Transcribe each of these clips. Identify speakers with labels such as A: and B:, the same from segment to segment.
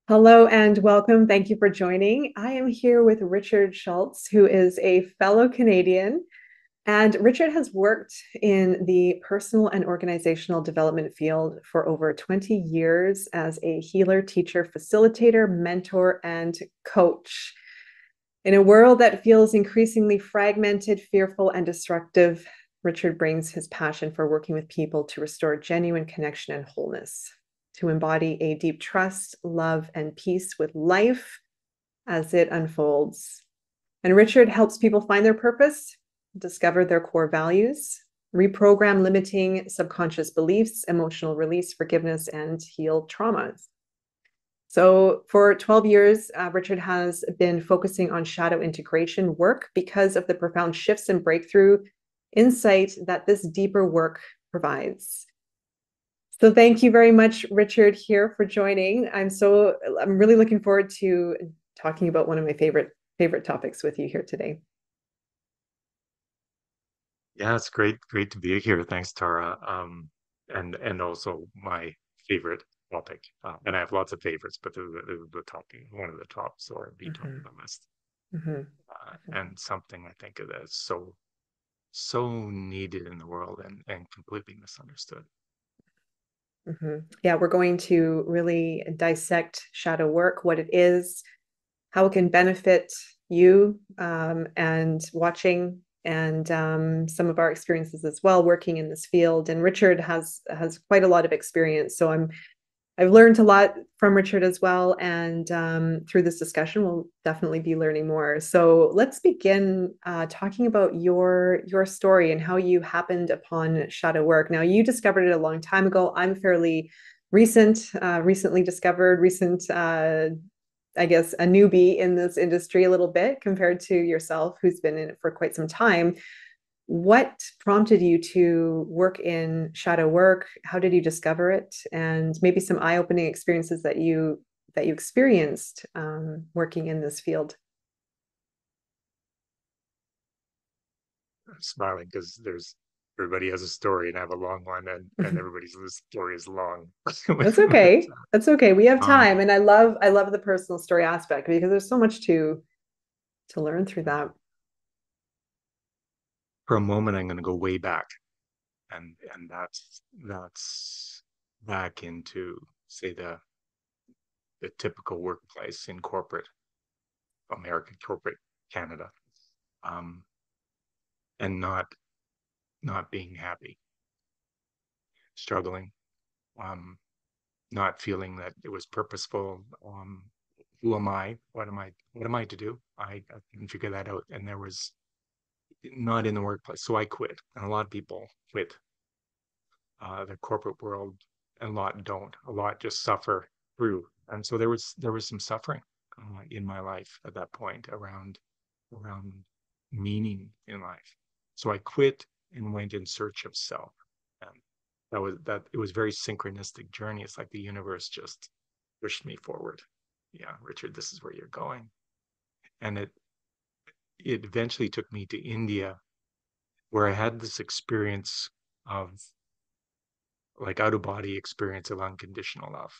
A: Hello and welcome. Thank you for joining. I am here with Richard Schultz, who is a fellow Canadian. And Richard has worked in the personal and organizational development field for over 20 years as a healer, teacher, facilitator, mentor, and coach. In a world that feels increasingly fragmented, fearful, and destructive, Richard brings his passion for working with people to restore genuine connection and wholeness, to embody a deep trust, love, and peace with life as it unfolds. And Richard helps people find their purpose, discover their core values, reprogram limiting subconscious beliefs, emotional release, forgiveness, and heal traumas. So, for 12 years, Richard has been focusing on shadow integration work because of the profound shifts and breakthrough insight that this deeper work provides. So, thank you very much, Richard, here for joining. I'm really looking forward to talking about one of my favorite topics with you here today.
B: Yeah, it's great to be here. Thanks, Tara. And also my favorite topic. And I have lots of favorites, but the topic, one of the tops or the top
A: Mhm,
B: of the list.
A: mhm,
B: And something I think of as so needed in the world and completely misunderstood.
A: mhm. Yeah, we're going to really dissect shadow work, what it is, how it can benefit you, and watching, and some of our experiences as well working in this field. And Richard has quite a lot of experience, so I've learned a lot from Richard as well. And through this discussion, we'll definitely be learning more. So let's begin talking about your story and how you happened upon shadow work. Now, you discovered it a long time ago. I'm fairly recently discovered, I guess, a newbie in this industry a little bit compared to yourself, who's been in it for quite some time. What prompted you to work in shadow work? How did you discover it? And maybe some eye-opening experiences that you experienced working in this field.
B: I'm smiling because there's everybody has a story, and I have a long one, and everybody's story is long.
A: That's okay. That's okay. We have
B: um,
A: time, and I love the personal story aspect because there's so much to learn through that.
B: for a moment, I'm going to go way back, and that's back into say the typical workplace in corporate American corporate Canada, um, and not being happy, struggling, um, not feeling that it was purposeful. Who am I? What am I to do? I couldn't figure that out, and there was not in the workplace, so I quit. And a lot of people quit the corporate world, and a lot don't. A lot just suffer through, and so there was some suffering in my life at that point around meaning in life. So I quit and went in search of self. And that it was very synchronistic journey. It's like the universe just pushed me forward. Yeah, Richard, this is where you're going. And it eventually took me to India, where I had this experience of like out of body experience of unconditional love.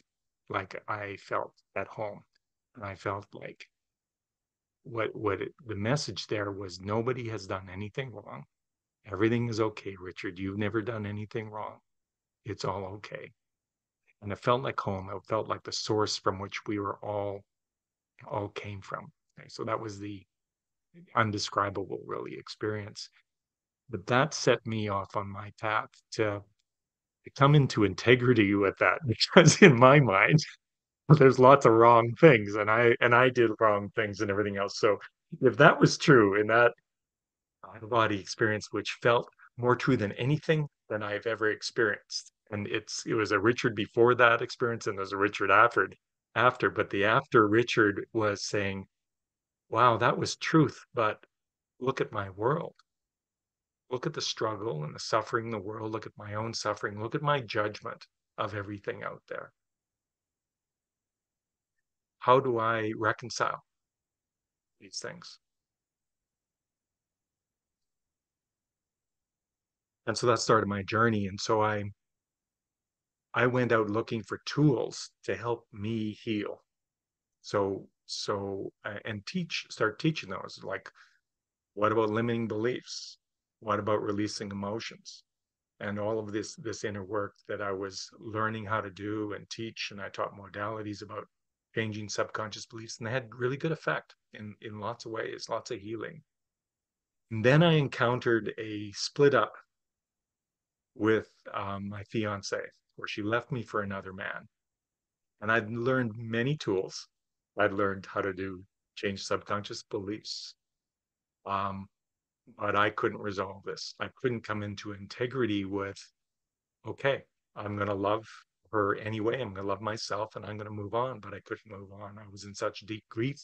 B: Like I felt at home. And I felt like the message there was nobody has done anything wrong. Everything is okay, Richard. You've never done anything wrong. It's all okay. And it felt like home. It felt like the source from which we were all came from. Okay, so that was the undescribable, really, experience. But that set me off on my path to come into integrity with that, because in my mind, there's lots of wrong things, and I did wrong things and everything else. So if that was true in that out of body experience, which felt more true than anything than I've ever experienced. And it was a Richard before that experience, and there's a Richard after, but the after Richard was saying, wow, that was truth, but look at my world. Look at the struggle and the suffering in the world. Look at my own suffering. Look at my judgment of everything out there. How do I reconcile these things? And so that started my journey. And so I went out looking for tools to help me heal. And start teaching those, like, what about limiting beliefs? What about releasing emotions? And all of this inner work that I was learning how to do and teach, and I taught modalities about changing subconscious beliefs, and they had really good effect in lots of ways, lots of healing. And then I encountered a split up with my fiance, where she left me for another man. And I'd learned many tools. I'd learned how to change subconscious beliefs. Um, but I couldn't resolve this. I couldn't come into integrity with, okay, I'm going to love her anyway. I'm going to love myself and I'm going to move on. But I couldn't move on. I was in such deep grief.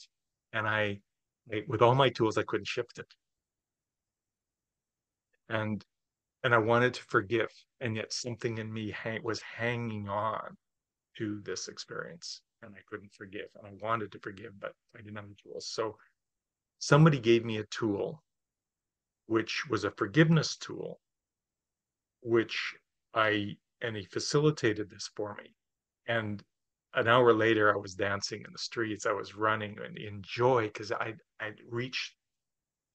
B: And with all my tools, I couldn't shift it. And I wanted to forgive. And yet something in me was hanging on to this experience. And I couldn't forgive. And I wanted to forgive, but I didn't have the tools. So somebody gave me a tool, which was a forgiveness tool, which and he facilitated this for me. And an hour later, I was dancing in the streets. I was running in joy because I'd reached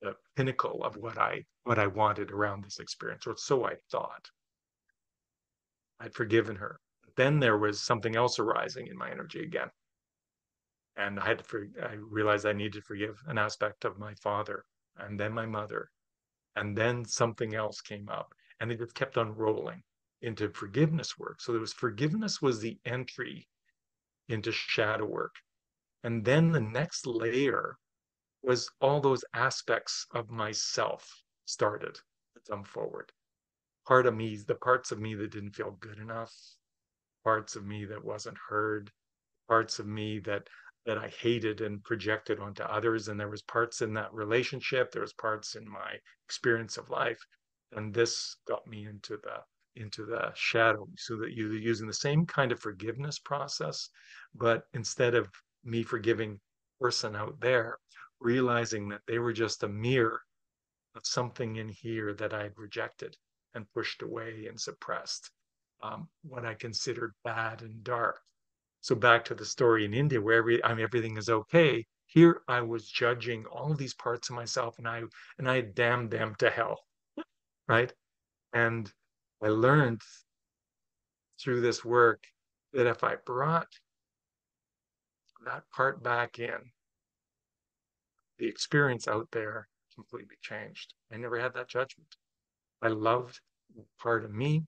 B: the pinnacle of what I wanted around this experience, or so I thought. I'd forgiven her. Then there was something else arising in my energy again. And I realized I needed to forgive an aspect of my father, and then my mother, and then something else came up, and it just kept on rolling into forgiveness work. So forgiveness was the entry into shadow work. And then the next layer was all those aspects of myself started to come forward. The parts of me that didn't feel good enough, parts of me that wasn't heard, parts of me that I hated and projected onto others. And there was parts in that relationship, there was parts in my experience of life. And this got me into the shadow, so that you're using the same kind of forgiveness process, but instead of me forgiving person out there, realizing that they were just a mirror of something in here that I'd rejected and pushed away and suppressed, what I considered bad and dark. So back to the story in India, where everything is okay. Here I was judging all of these parts of myself, and I damned them to hell, right? And I learned through this work that if I brought that part back in, the experience out there completely changed. I never had that judgment. I loved part of me,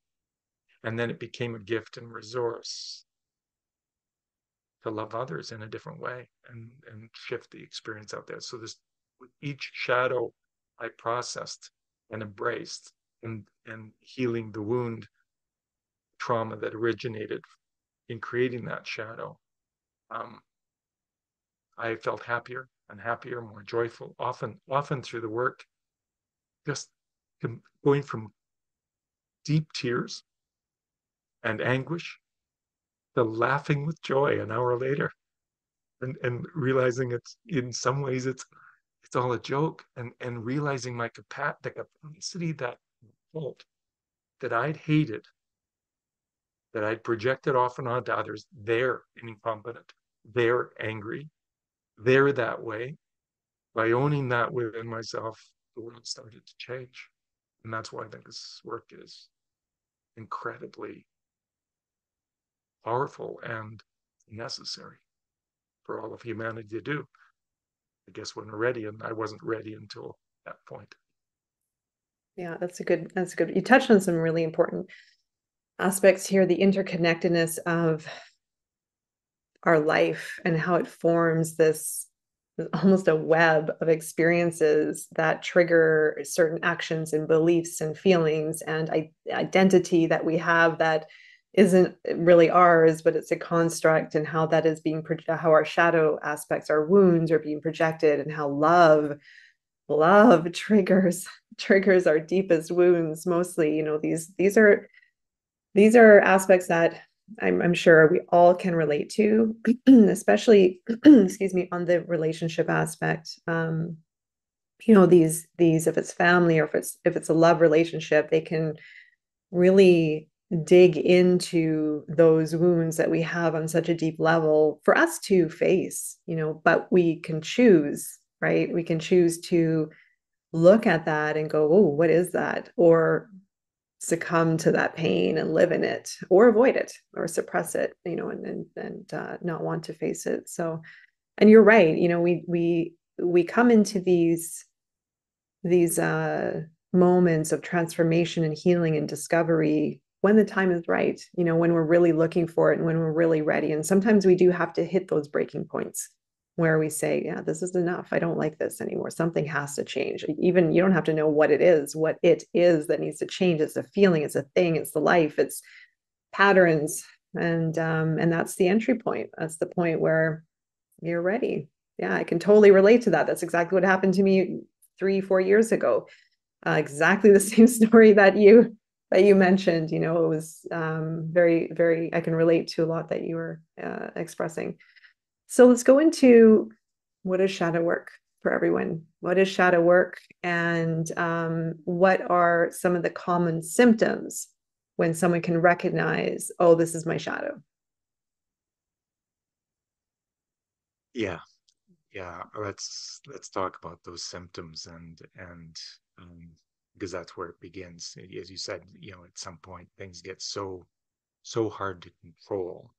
B: and then it became a gift and resource to love others in a different way and shift the experience out there. So with each shadow I processed and embraced, and healing the wound trauma that originated in creating that shadow, I felt happier and happier, more joyful, often through the work, just going from deep tears and anguish to laughing with joy an hour later, and realizing it's in some ways it's all a joke, and realizing the capacity that fault that I'd hated, that I'd projected often onto others. They're incompetent, they're angry, they're that way. By owning that within myself, the world started to change. And that's why I think this work is incredibly powerful and necessary for all of humanity to do. I guess when we're ready, and I wasn't ready until that point.
A: Yeah, that's good. You touched on some really important aspects here, the interconnectedness of our life and how it forms this almost a web of experiences that trigger certain actions and beliefs and feelings and identity that we have that isn't really ours, but it's a construct, and how that is how our shadow aspects, our wounds, are being projected, and how love triggers our deepest wounds. Mostly, these are aspects that I'm sure we all can relate to, especially, excuse me, on the relationship aspect. These, if it's family or if it's a love relationship, they can really dig into those wounds that we have on such a deep level for us to face, but we can choose, right? We can choose to look at that and go, oh, what is that? Or succumb to that pain and live in it, or avoid it, or suppress it, and not want to face it. So, and you're right, we come into these moments of transformation and healing and discovery when the time is right, when we're really looking for it and when we're really ready. And sometimes we do have to hit those breaking points where we say, yeah, this is enough. I don't like this anymore. Something has to change. Even you don't have to know what it is that needs to change. It's a feeling, it's a thing, it's the life, it's patterns. And that's the entry point. That's the point where you're ready. Yeah, I can totally relate to that. That's exactly what happened to me 3, 4 years ago. Exactly the same story that you mentioned. It was very, very. I can relate to a lot that you were expressing. So let's go into what is shadow work for everyone. What is shadow work, and what are some of the common symptoms when someone can recognize, oh, this is my shadow?
B: Yeah, yeah. Let's talk about those symptoms and um, because that's where it begins. As you said, at some point things get so hard to control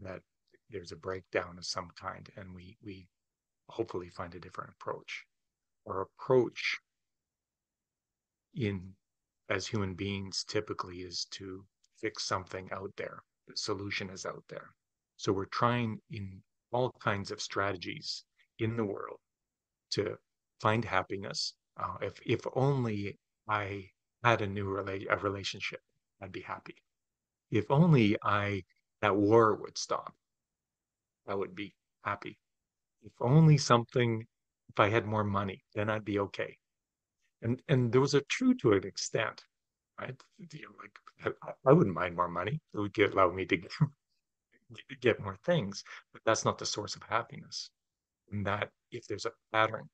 B: that there's a breakdown of some kind, and we hopefully find a different approach. Our approach in as human beings typically is to fix something out there. The solution is out there. So we're trying in all kinds of strategies in the world to find happiness. If only I had a relationship, I'd be happy. If only I that war would stop, I would be happy. If only if I had more money, then I'd be okay. And those are true to an extent, right? Like I wouldn't mind more money. It would allow me to get more things, but that's not the source of happiness. And that if there's a pattern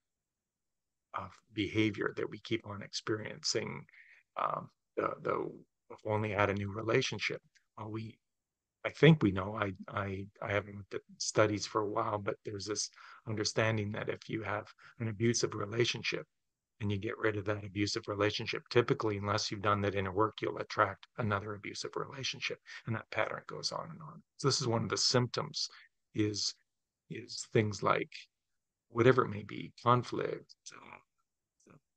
B: of behavior that we keep on experiencing, um, the if only I had a new relationship, well, I think we know. I haven't looked at studies for a while, but there's this understanding that if you have an abusive relationship and you get rid of that abusive relationship, typically, unless you've done that inner work, you'll attract another abusive relationship, and that pattern goes on and on. So this is one of the symptoms is is things like whatever it may be, conflict,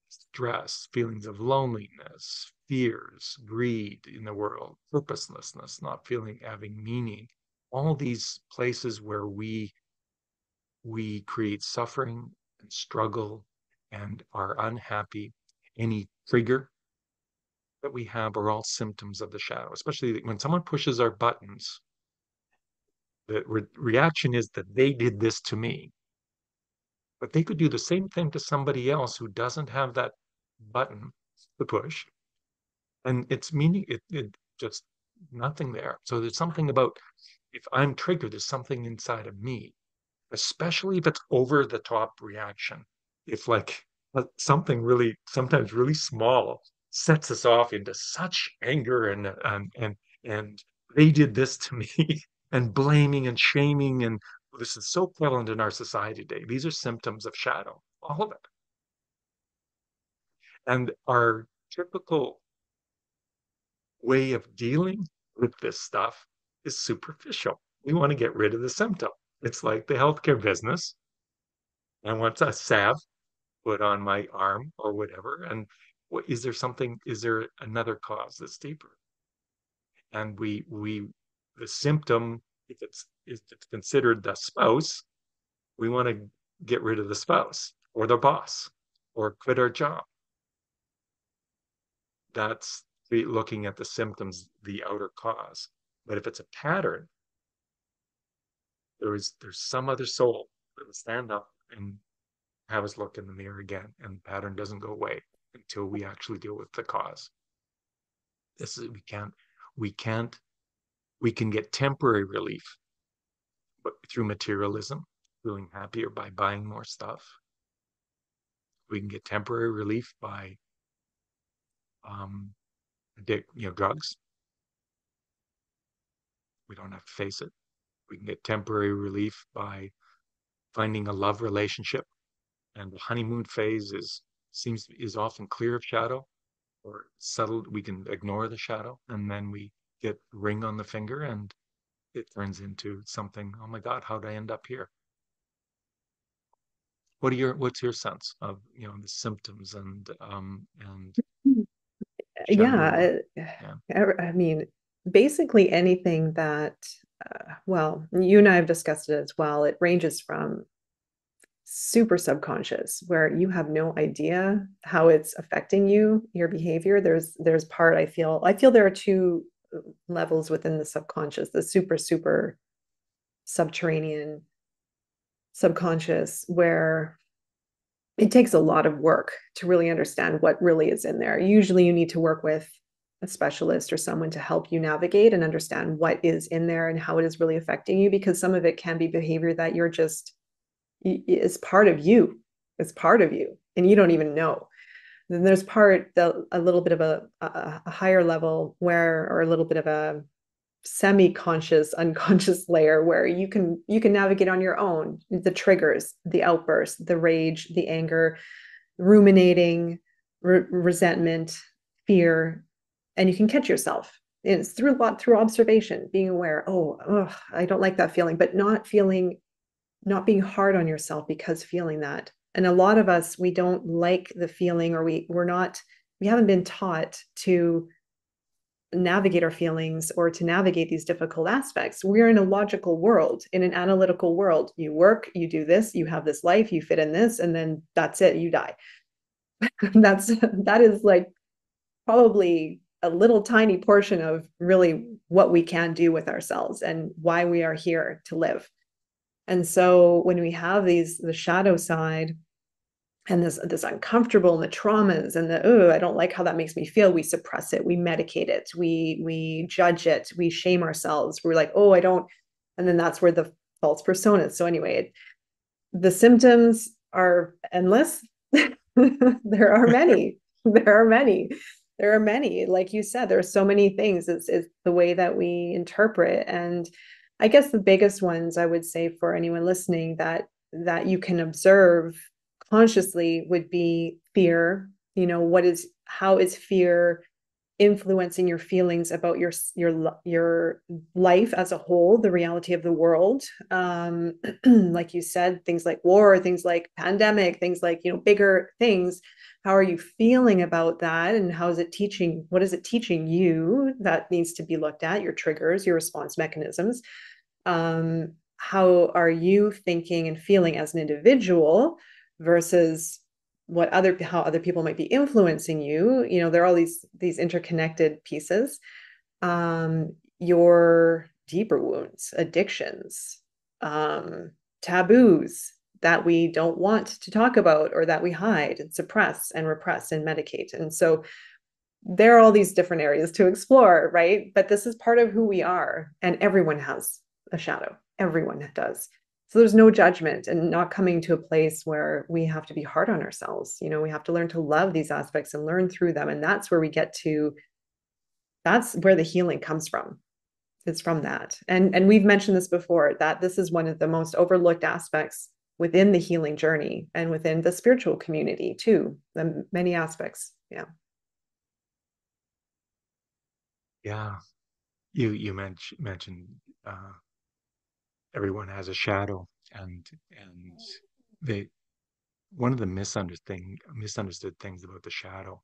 B: stress, feelings of loneliness, fears, greed in the world, purposelessness, not feeling having meaning. All these places where we create suffering and struggle and are unhappy. Any trigger that we have are all symptoms of the shadow, especially when someone pushes our buttons. The reaction is that they did this to me, but they could do the same thing to somebody else who doesn't have that button to push. And it's meaning it just nothing there. So there's something about if I'm triggered, there's something inside of me, especially if it's over the top reaction. If like something really sometimes really small sets us off into such anger and they did this to me and blaming and shaming, and this is so prevalent in our society today. These are symptoms of shadow, all of it. And our typical way of dealing with this stuff is superficial. We want to get rid of the symptom. It's like the healthcare business. I want a salve put on my arm or whatever. And is there another cause that's deeper? And the symptom, if it's considered the spouse, we want to get rid of the spouse or the boss or quit our job. That's looking at the symptoms, the outer cause. But if it's a pattern, there's some other soul that will stand up and have us look in the mirror again, and the pattern doesn't go away until we actually deal with the cause. This is we can't we can get temporary relief, but through materialism, feeling happier by buying more stuff. We can get temporary relief by drugs. We don't have to face it. We can get temporary relief by finding a love relationship. And the honeymoon phase is often clear of shadow or subtle. We can ignore the shadow, and then we get ring on the finger, and it turns into something. Oh my God, how'd I end up here? What's your sense of, the symptoms and shadow?
A: Yeah,
B: Yeah.
A: I mean, basically anything that, well, you and I have discussed it as well. It ranges from super subconscious, where you have no idea how it's affecting you, your behavior. There's part I feel there are two levels within the subconscious, the super subterranean subconscious, where it takes a lot of work to really understand what really is in there. Usually you need to work with a specialist or someone to help you navigate and understand what is in there and how it is really affecting you, because some of it can be behavior that you're just is part of you. It's part of you and you don't even know. Then there's a little bit of a higher level where, or a little bit of a semi-conscious unconscious layer, where you can navigate on your own the triggers, the outbursts, the rage, the anger, ruminating, resentment, fear, and you can catch yourself. And it's through observation, being aware. Oh, ugh, I don't like that feeling, but not being hard on yourself because feeling that. And a lot of us, we don't like the feeling, or we haven't been taught to navigate our feelings or to navigate these difficult aspects. We're in a logical world, in an analytical world. You work, you do this, you have this life, you fit in this, and then that's it, you die. That is like probably a little tiny portion of really what we can do with ourselves and why we are here to live. And so when we have the shadow side and this uncomfortable and the traumas and I don't like how that makes me feel, we suppress it, we medicate it, we judge it, we shame ourselves, we're like, oh, I don't. And then that's where the false personas. So anyway, the symptoms are endless. There are many. Like you said, there are so many things. It's the way that we interpret. And I guess the biggest ones I would say for anyone listening that you can observe consciously would be fear. How is fear influencing your feelings about your life as a whole, the reality of the world? Like you said, things like war, things like pandemic, things like, bigger things. How are you feeling about that, and what is it teaching you that needs to be looked at? Your triggers, your response mechanisms. How are you thinking and feeling as an individual versus how other people might be influencing you? There are all these interconnected pieces. Your deeper wounds, addictions, taboos that we don't want to talk about, or that we hide and suppress and repress and medicate. And so there are all these different areas to explore, right? But this is part of who we are, and everyone has a shadow. Everyone does. So there's no judgment, and not coming to a place where we have to be hard on ourselves. We have to learn to love these aspects and learn through them. And that's where the healing comes from. It's from that. And we've mentioned this before, that this is one of the most overlooked aspects within the healing journey and within the spiritual community too. The many aspects. Yeah.
B: Yeah. You mentioned everyone has a shadow, and they one of the misunderstood things about the shadow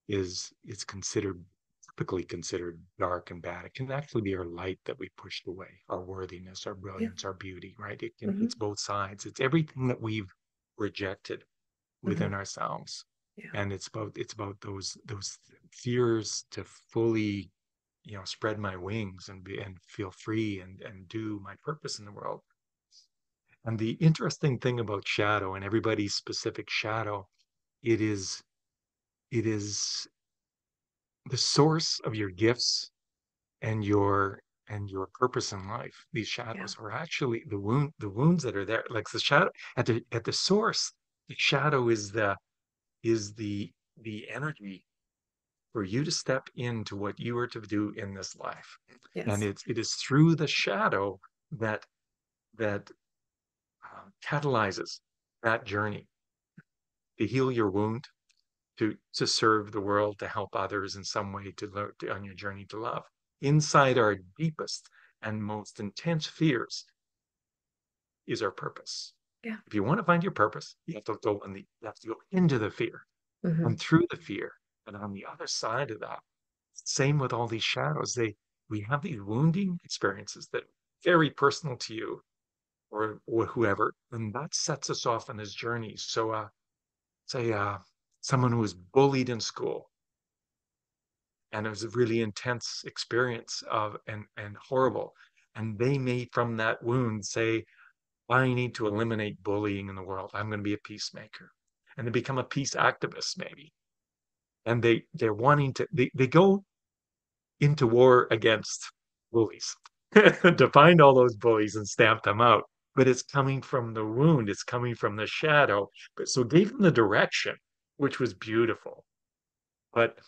B: is it's typically considered dark and bad. It can actually be our light that we pushed away, our worthiness, our
A: Yeah.
B: brilliance, our beauty, right?
A: Mm-hmm.
B: It's both sides. It's everything that we've rejected
A: Mm-hmm.
B: within ourselves.
A: Yeah.
B: And it's about those fears to fully, spread my wings and feel free and do my purpose in the world. And the interesting thing about shadow, and everybody's specific shadow, it is it is the source of your gifts and your purpose in life. These
A: Yeah.
B: shadows are actually the wounds that are there. Like the shadow at the source, the shadow is the energy for you to step into what you are to do in this life. And
A: Yes.
B: it is through the shadow that that catalyzes that journey to heal your wound, to serve the world, to help others in some way, on your journey to love. Inside our deepest and most intense fears is our purpose.
A: Yeah.
B: If you want to find your purpose, you have to go into the fear
A: Hmm.
B: and through the fear. And on the other side of that, same with all these shadows. We have these wounding experiences that are very personal to you or whoever, and that sets us off on this journey. So say someone who was bullied in school, and it was a really intense experience of and horrible. And they may from that wound say, I need to eliminate bullying in the world. I'm going to be a peacemaker. And they become a peace activist, maybe. And they're wanting they go into war against bullies to find all those bullies and stamp them out. But it's coming from the wound, it's coming from the shadow. But so it gave them the direction, which was beautiful. But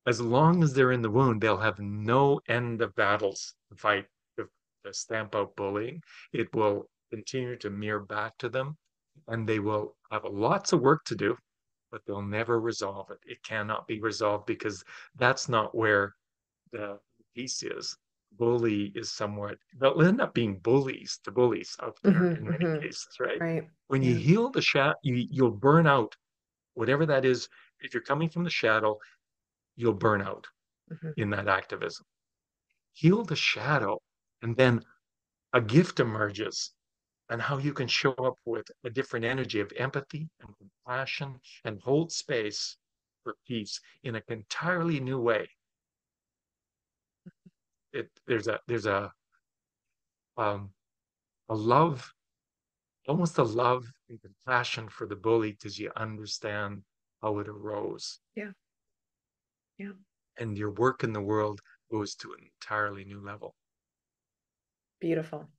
B: as long as they're in the wound, they'll have no end of battles to fight to stamp out bullying. It will continue to mirror back to them, and they will have lots of work to do, but they'll never resolve it. It cannot be resolved because that's not where the piece is. Bully is somewhat, they'll end up being bullies out there
A: Hmm.
B: in many
A: Hmm.
B: cases, right?
A: Right.
B: When you
A: Yeah.
B: heal the shadow, you'll burn out whatever that is. If you're coming from the shadow, you'll burn out
A: Hmm.
B: in that activism. Heal the shadow, and then a gift emerges and how you can show up with a different energy of empathy and compassion and hold space for peace in an entirely new way. There's a love, almost a love and compassion for the bully because you understand how it arose,
A: Yeah. Yeah.
B: and your work in the world goes to an entirely new level.
A: Beautiful.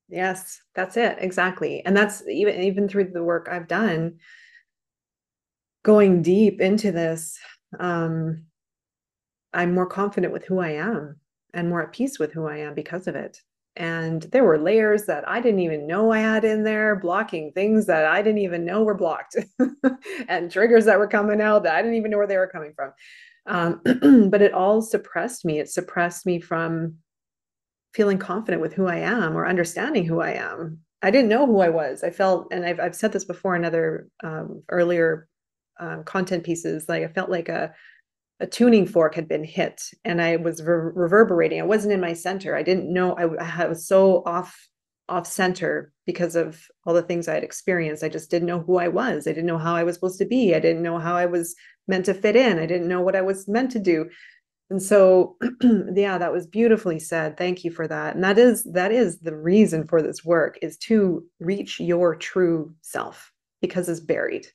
A: Yes, that's it. Exactly. And that's even through the work I've done, going deep into this, um, I'm more confident with who I am and more at peace with who I am because of it. And there were layers that I didn't even know I had in there, blocking things that I didn't even know were blocked, and triggers that were coming out that I didn't even know where they were coming from. But it all suppressed me. It suppressed me from feeling confident with who I am or understanding who I am. I didn't know who I was. I felt, and I've said this before in other earlier content pieces, like I felt like a tuning fork had been hit and I was reverberating. I wasn't in my center. I didn't know. I was so off center because of all the things I had experienced. I just didn't know who I was. I didn't know how I was supposed to be. I didn't know how I was meant to fit in. I didn't know what I was meant to do. And so, yeah, that was beautifully said. Thank you for that. And that is the reason for this work, is to reach your true self, because it's buried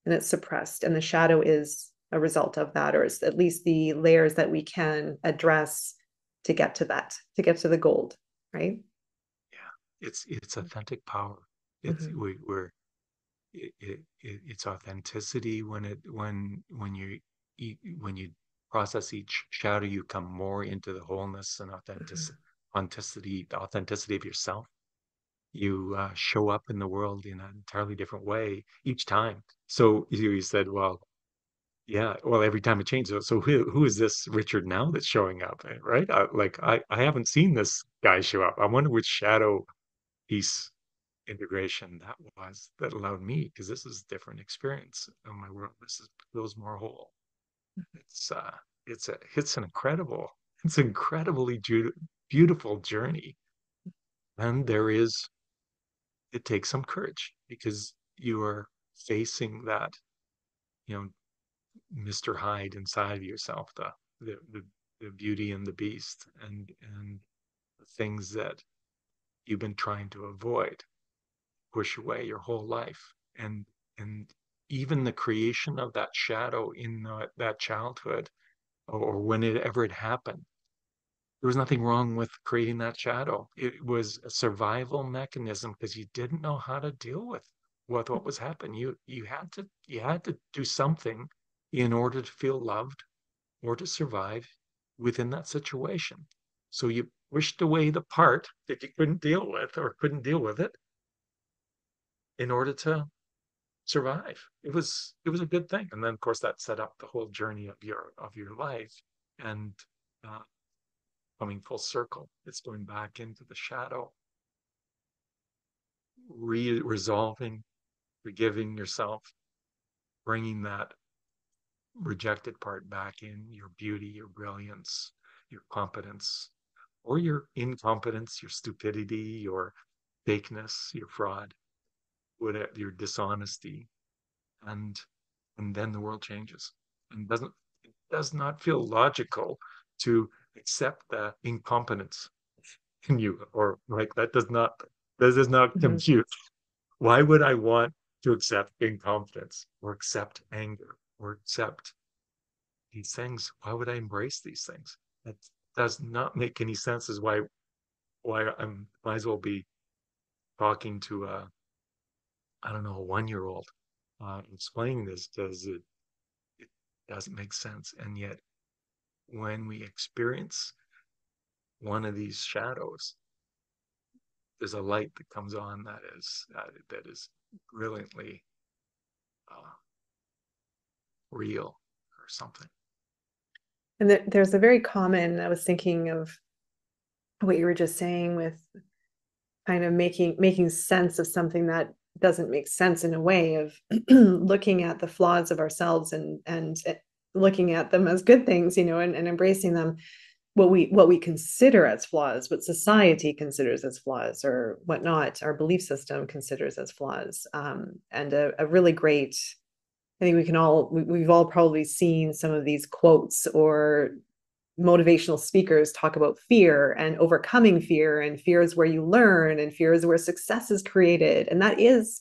A: and it's suppressed, and the shadow is a result of that, or it's at least the layers that we can address to get to that, to get to the gold, right?
B: Yeah, it's authentic power. It's
A: Mm-hmm.
B: we're it's authenticity when you process each shadow, you come more into the wholeness and the authenticity of yourself. You show up in the world in an entirely different way each time. So you said, well, yeah, well, every time it changes. So who is this Richard now that's showing up, right? I haven't seen this guy show up. I wonder which shadow piece integration that was that allowed me, because this is a different experience of my world. Feels more whole. It's it's an incredibly beautiful journey. And it takes some courage because you are facing that, you know, Mr. Hyde inside of yourself, the the, the beauty and the beast, and the things that you've been trying to avoid, push away your whole life. And even the creation of that shadow in that childhood, or whenever it happened, there was nothing wrong with creating that shadow. It was a survival mechanism because you didn't know how to deal with what was happening. You had to do something in order to feel loved, or to survive within that situation. So you pushed away the part that you couldn't deal with or couldn't deal with it in order to survive. It was a good thing. And then of course that set up the whole journey of your life. And uh, coming full circle, it's going back into the shadow, resolving, forgiving yourself, bringing that rejected part back in, your beauty, your brilliance, your competence, or your incompetence, your stupidity, your fakeness, your fraud, whatever, your dishonesty, and then the world changes. And it does not feel logical to accept the incompetence in you, or like that does not
A: Mhm.
B: compute. Why would I want to accept incompetence or accept anger or accept these things? Why would I embrace these things? That does not make any sense. Is why I'm might as well be talking to a, I don't know, a 1 year old, explaining this, because it doesn't make sense. And yet when we experience one of these shadows, there's a light that comes on that is brilliantly uh, real or something.
A: And there's a very common, I was thinking of what you were just saying with kind of making sense of something that doesn't make sense, in a way of looking at the flaws of ourselves and looking at them as good things, and embracing them, what we consider as flaws, what society considers as flaws, or whatnot, our belief system considers as flaws. And a really great, I think we've all probably seen some of these quotes or motivational speakers talk about fear and overcoming fear, and fear is where you learn, and fear is where success is created. And that is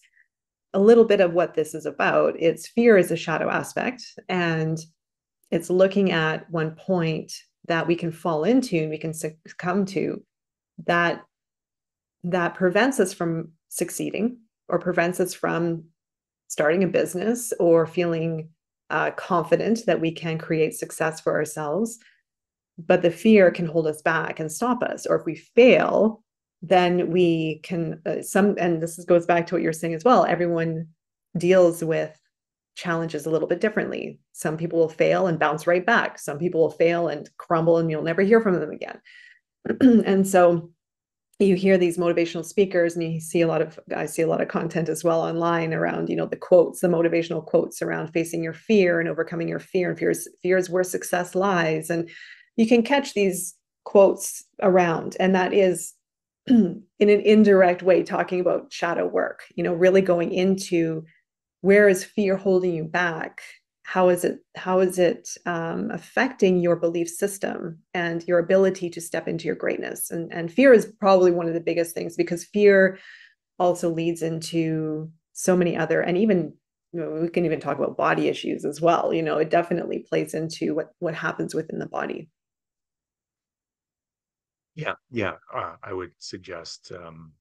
A: a little bit of what this is about. It's fear is a shadow aspect, and it's looking at one point that we can fall into and we can succumb to, that prevents us from succeeding, or prevents us from starting a business, or feeling confident that we can create success for ourselves. But the fear can hold us back and stop us. Or if we fail, then we can and goes back to what you're saying as well. Everyone deals with challenges a little bit differently. Some people will fail and bounce right back. Some people will fail and crumble and you'll never hear from them again. And so you hear these motivational speakers, and I see a lot of content as well online around, the quotes, the motivational quotes around facing your fear and overcoming your fear, and fear is where success lies. And you can catch these quotes around, and that is in an indirect way talking about shadow work, really going into, where is fear holding you back? How is it affecting your belief system and your ability to step into your greatness? And fear is probably one of the biggest things, because fear also leads into so many other, and even, we can even talk about body issues as well. It definitely plays into what happens within the body.
B: Yeah, yeah. I would suggest, and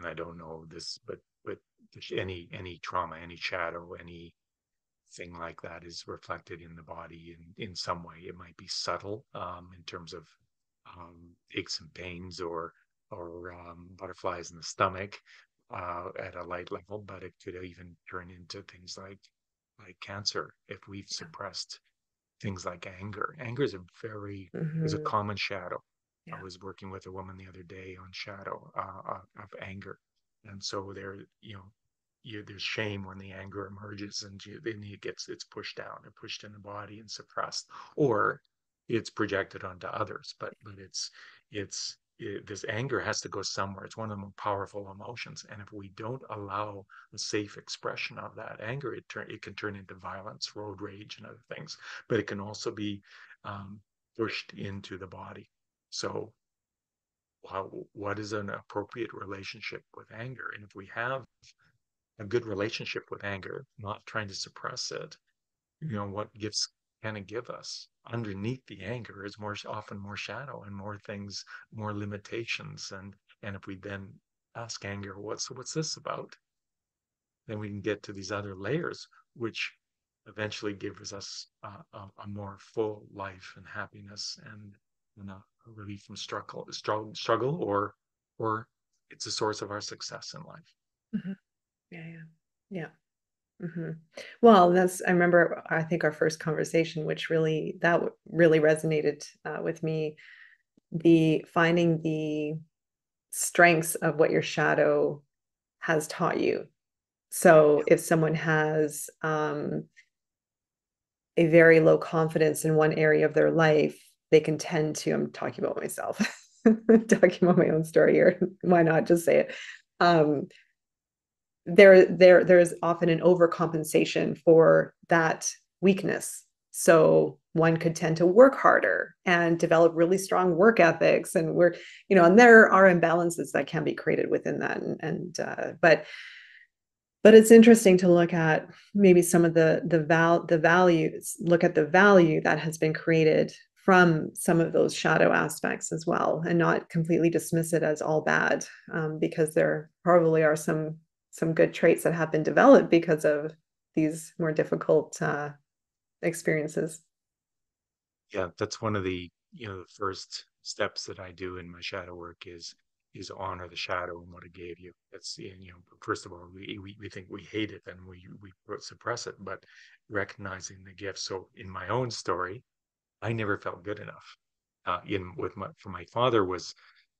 B: I don't know this, but any trauma, any shadow, any thing like that is reflected in the body in some way. It might be subtle, in terms of aches and pains, or butterflies in the stomach, at a light level, but it could even turn into things like cancer if we've suppressed things like anger. Anger is a
A: Mm-hmm.
B: common shadow. I
A: Yeah.
B: was working with a woman the other day on shadow, of anger, and so there's shame when the anger emerges, and then it's pushed down and pushed in the body and suppressed, or it's projected onto others. But this anger has to go somewhere. It's one of the more powerful emotions, and if we don't allow a safe expression of that anger, it can turn into violence, road rage, and other things. But it can also be um, pushed into the body. So what is an appropriate relationship with anger? And if we have a good relationship with anger, not trying to suppress it, what gifts can it give us? Underneath the anger is often more shadow and more things, more limitations. And if we then ask anger, what's this about? Then we can get to these other layers, which eventually gives us a more full life and happiness and a relief from struggle, or it's a source of our success in life.
A: Mhm. Yeah, yeah, yeah. Well, I remember, I think our first conversation, which really resonated with me, the finding the strengths of what your shadow has taught you. So
B: Yeah,
A: if someone has a very low confidence in one area of their life, they can tend to, I'm talking about myself, talking about my own story here. Why not just say it? Um, there's often an overcompensation for that weakness. So one could tend to work harder and develop really strong work ethics, and and there are imbalances that can be created within that. But it's interesting to look at maybe some of the values, look at the value that has been created from some of those shadow aspects as well, and not completely dismiss it as all bad, because there probably are some good traits that have been developed because of these more difficult experiences.
B: yeah, that's one of the first steps that I do in my shadow work is honor the shadow and what it gave you. That's, first of all, we think we hate it and we suppress it, but recognizing the gift. So in my own story, I never felt good enough. In with my For my father was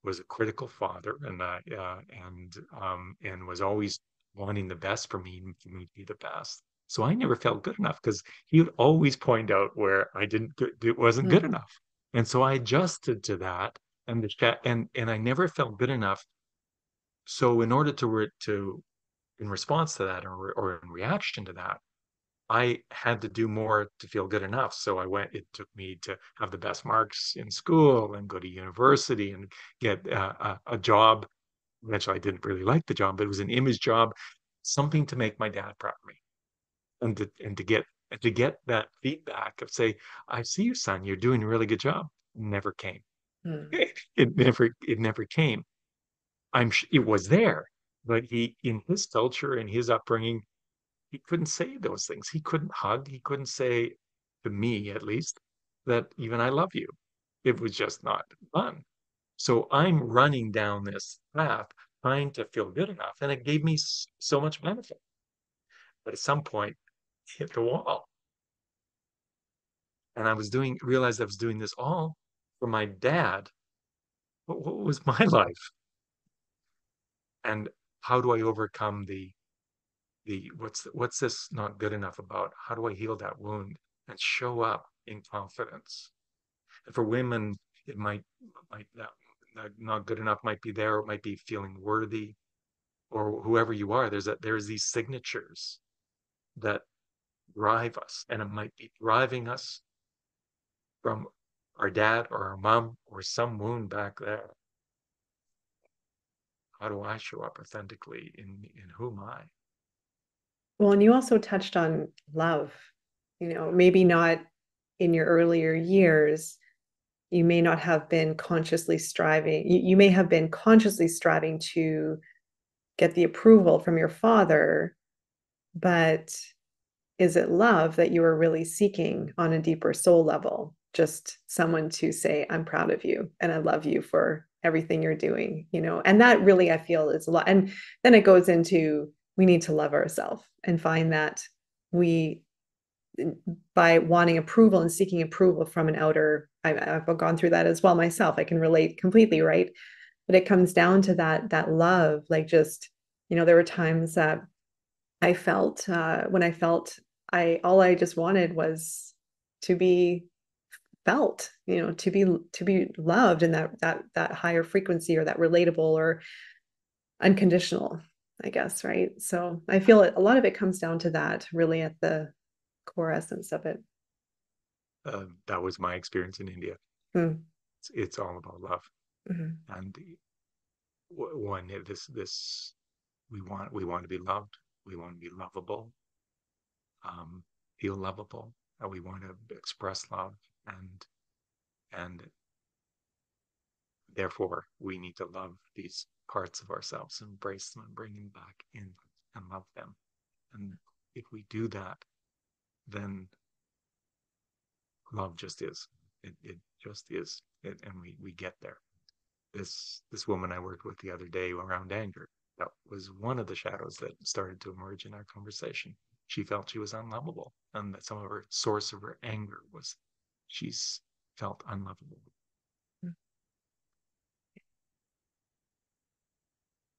B: a critical father, and was always wanting the best for me to be the best. So I never felt good enough because he would always point out where it wasn't good
A: Mm,
B: enough, and so I adjusted to that, and I never felt good enough. So in order to in response to that, or in reaction to that, I had to do more to feel good enough. So it took me to have the best marks in school and go to university and get a job. Eventually, I didn't really like the job, but it was an image job, something to make my dad proud of me. And to get that feedback of, say, I see you, son, you're doing a really good job. Never came.
A: mm,
B: It never came. It was there, but in his culture and his upbringing, he couldn't say those things. He couldn't hug. He couldn't say, to me at least, that even I love you. It was just not fun. So I'm running down this path trying to feel good enough. And it gave me so much benefit. But at some point, hit the wall. And realized I was doing this all for my dad. What was my life? And how do I overcome what's this not good enough about? How do I heal that wound and show up in confidence? And for women, it might that not good enough might be there, or it might be feeling worthy, or whoever you are. There's these signatures that drive us, and it might be driving us from our dad or our mom or some wound back there. How do I show up authentically in who am I?
A: well, and you also touched on love, maybe not in your earlier years. You may not have been consciously striving, you may have been consciously striving to get the approval from your father, but is it love that you are really seeking on a deeper soul level? Just someone to say, I'm proud of you and I love you for everything you're doing, and that really, I feel, is a lot. And then it goes into, we need to love ourselves and find that we, by wanting approval and seeking approval from an outer, I've gone through that as well myself. I can relate completely, right? But it comes down to that love, like, just, there were times that I felt, when I felt, all I just wanted was to be felt, to be loved in that higher frequency, or that relatable or unconditional, I guess, right? So I feel a lot of it comes down to that, really, at the core essence of it.
B: That was my experience in India.
A: Mm,
B: It's all about love,
A: mhm.
B: and one this we want to be loved. We want to be lovable, um, feel lovable. We want to express love, and therefore we need to love these parts of ourselves, embrace them, and bring them back in and love them. And if we do that, then love just is. It just is. And we get there. This woman I worked with the other day around anger, that was one of the shadows that started to emerge in our conversation. She felt she was unlovable, and that some of her source of her anger was she's felt unlovable.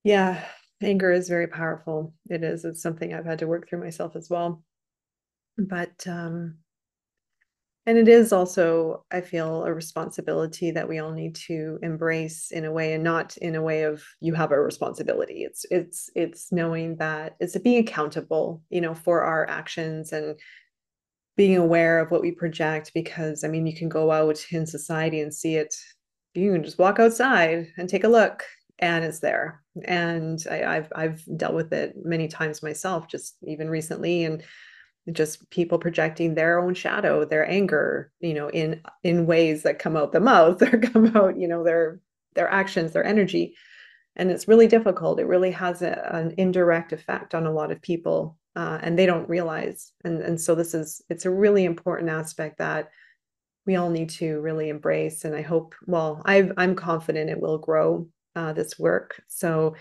A: Yeah, anger is very powerful. It is. It's something I've had to work through myself as well. But and it is also, I feel, a responsibility that we all need to embrace in a way, and not in a way of you have a responsibility. It's knowing that it's being accountable, for our actions, and being aware of what we project. Because I mean, you can go out in society and see it. You can just walk outside and take a look, and it's there. And I've dealt with it many times myself, just even recently, and just people projecting their own shadow, their anger, in ways that come out the mouth or come out, their actions, their energy. And it's really difficult. It really has an indirect effect on a lot of people, and they don't realize. And so it's a really important aspect that we all need to really embrace. And I hope, well, I'm confident it will grow, this work. So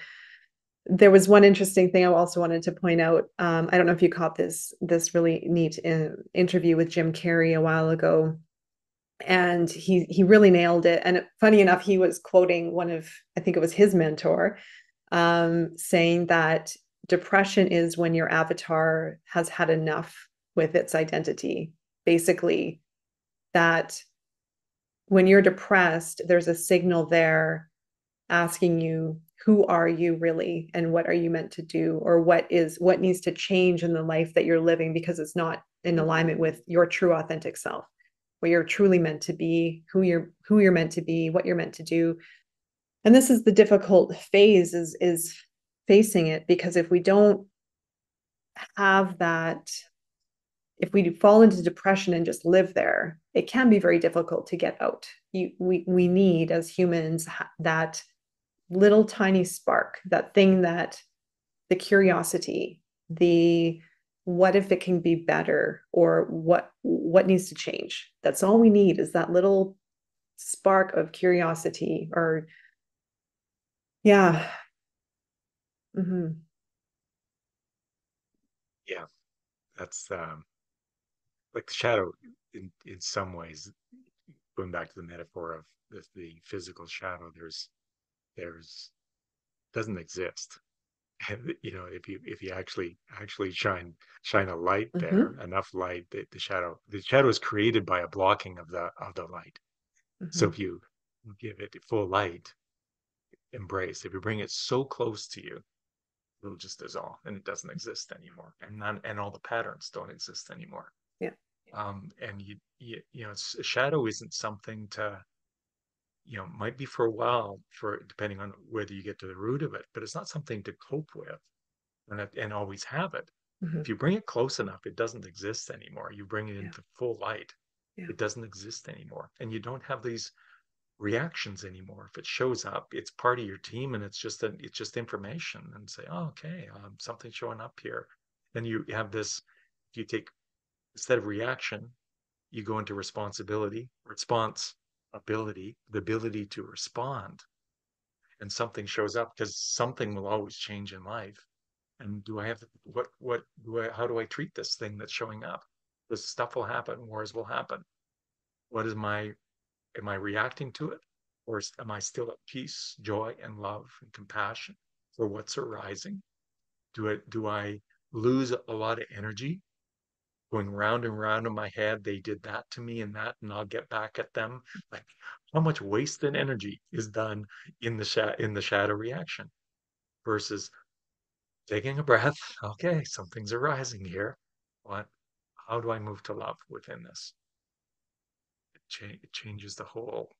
A: there was one interesting thing I also wanted to point out. I don't know if you caught this really neat interview with Jim Carrey a while ago, and he really nailed it. And funny enough, he was quoting one of, I think it was his mentor, saying that depression is when your avatar has had enough with its identity. Basically, that when you're depressed, there's a signal there asking you, who are you really, and what are you meant to do, or what needs to change in the life that you're living, because it's not in alignment with your true authentic self, what you're truly meant to be, who you're meant to be, what you're meant to do. And this is the difficult phase, is facing it, because if we don't have that, if we fall into depression and just live there, it can be very difficult to get out. We need, as humans, that little tiny spark, that thing, that the curiosity, the what if it can be better, or what needs to change. That's all we need, is that little spark of curiosity. Or yeah. Mm-hmm.
B: Yeah, that's like the shadow in some ways, going back to the metaphor of the physical shadow, there's doesn't exist. And if you actually shine a light there,
A: Mm-hmm.
B: enough light, the shadow is created by a blocking of the light. So
A: Mm-hmm.
B: if you give it full light, embrace, if you bring it so close to you, it'll just dissolve and it doesn't exist anymore, and all the patterns don't exist anymore.
A: Yeah.
B: And a shadow isn't something to, might be for a while, for depending on whether you get to the root of it, but it's not something to cope with and always have it.
A: Mm-hmm.
B: If you bring it close enough, it doesn't exist anymore. You bring it
A: Yeah.
B: into full light,
A: Yeah.
B: it doesn't exist anymore. And you don't have these reactions anymore. If it shows up, it's part of your team, and it's just information, and say, oh, okay, something's showing up here. Then you have this, you take, instead of reaction, you go into response ability, the ability to respond. And something shows up, because something will always change in life. And do I have how do I treat this thing that's showing up? This stuff will happen, wars will happen. What is am I reacting to it? Or am I still at peace, joy, and love and compassion for what's arising? Do I lose a lot of energy going round and round in my head? They did that to me, and I'll get back at them. Like, how much wasted energy is done in the shadow reaction, versus taking a breath. Okay, something's arising here. What? How do I move to love within this? It changes the whole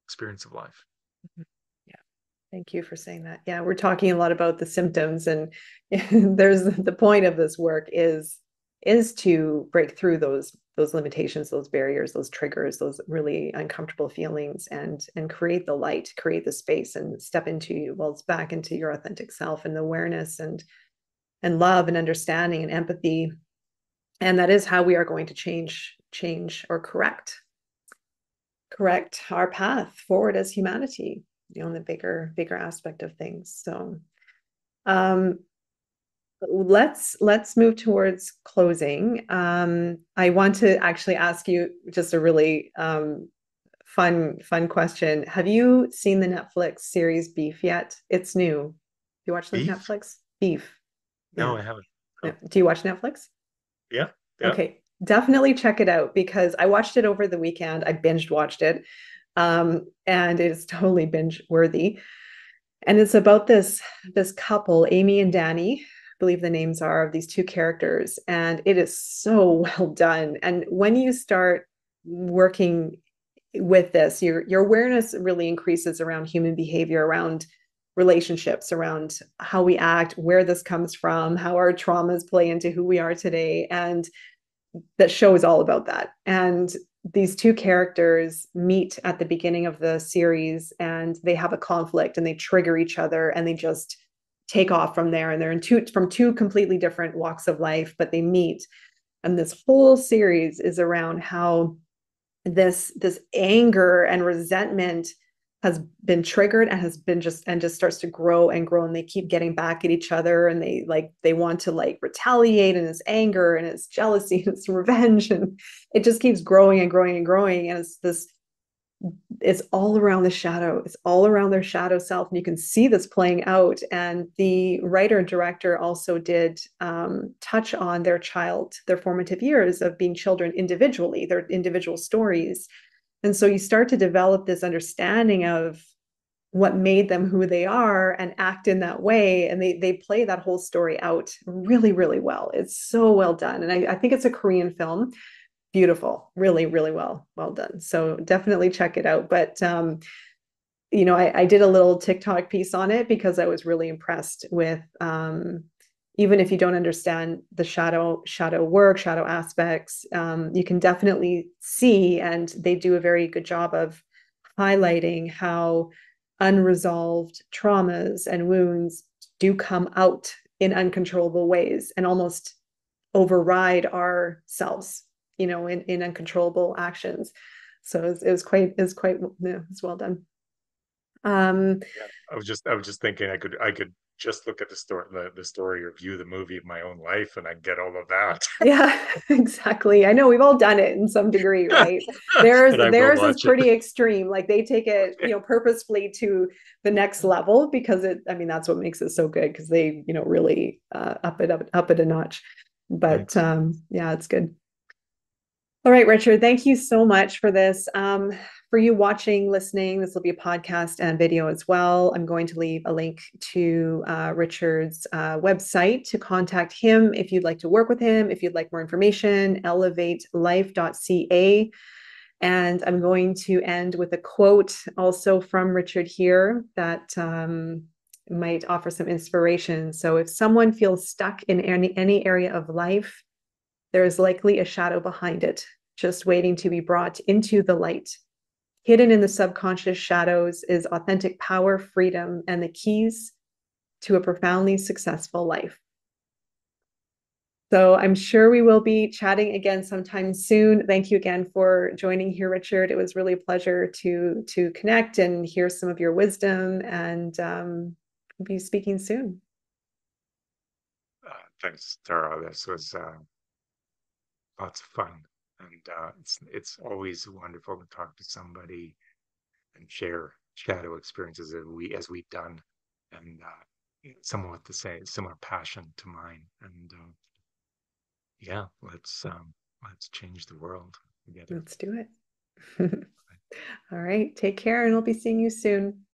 B: experience of life.
A: Yeah. Thank you for saying that. Yeah, we're talking a lot about the symptoms, and there's the point of this work is to break through those limitations, those barriers, those triggers, those really uncomfortable feelings, and create the light, create the space, and step into, well, it's back into your authentic self, and the awareness, and love, and understanding, and empathy. And that is how we are going to change or correct our path forward as humanity, the bigger aspect of things. So um, let's move towards closing. I want to actually ask you just a really fun question. Have you seen the Netflix series Beef yet? It's new. You watch the
B: Beef?
A: Netflix? Beef.
B: No,
A: Yeah.
B: I haven't.
A: Yeah.
B: Oh,
A: Do you watch Netflix?
B: yeah, yeah.
A: Okay, definitely check it out because I watched it over the weekend. I binged watched it. And it's totally binge worthy. And it's about this couple, Amy and Danny, I believe the names are of these two characters, and it is so well done. And when you start working with this, your awareness really increases around human behavior, around relationships, around how we act, where this comes from, how our traumas play into who we are today. And that show is all about that. And these two characters meet at the beginning of the series and they have a conflict and they trigger each other and they just take off from there. And they're from two completely different walks of life, but they meet. And this whole series is around how this anger and resentment has been triggered and has been just starts to grow and grow, and they keep getting back at each other, and they want to like retaliate, and it's anger and it's jealousy and it's revenge, and it just keeps growing and growing and growing, and it's all around the shadow. It's all around their shadow self. And you can see this playing out. And the writer and director also did touch on their formative years of being children individually, their individual stories. And so you start to develop this understanding of what made them who they are and act in that way. And they play that whole story out really, really well. It's so well done. And I think it's a Korean film. Beautiful, really, really well done. So definitely check it out. But I did a little TikTok piece on it because I was really impressed with even if you don't understand the shadow work, shadow aspects, you can definitely see, and they do a very good job of highlighting how unresolved traumas and wounds do come out in uncontrollable ways and almost override ourselves, in uncontrollable actions. So it's well done.
B: Yeah, I was just thinking I could just look at the story or view the movie of my own life and I get all of that.
A: Yeah, exactly. I know we've all done it in some degree, right? Theirs
B: And I will
A: theirs is
B: watch it.
A: pretty extreme. Like they take it, purposefully to the next level because that's what makes it so good because they, really up it a notch. But
B: Thanks.
A: yeah, it's good. All right, Richard, thank you so much for this. For you watching, listening, this will be a podcast and video as well. I'm going to leave a link to Richard's website to contact him if you'd like to work with him, if you'd like more information, elevatelife.ca. And I'm going to end with a quote also from Richard here that might offer some inspiration. So if someone feels stuck in any area of life, there is likely a shadow behind it, just waiting to be brought into the light. Hidden in the subconscious shadows is authentic power, freedom, and the keys to a profoundly successful life. So I'm sure we will be chatting again sometime soon. Thank you again for joining here, Richard. It was really a pleasure to connect and hear some of your wisdom, and we'll be speaking soon.
B: Thanks, Tara. This was lots of fun, and it's always wonderful to talk to somebody and share shadow experiences as we've done, and someone with the same similar passion to mine. And yeah, let's change the world together.
A: Let's do it. All right. Take care, and I'll be seeing you soon.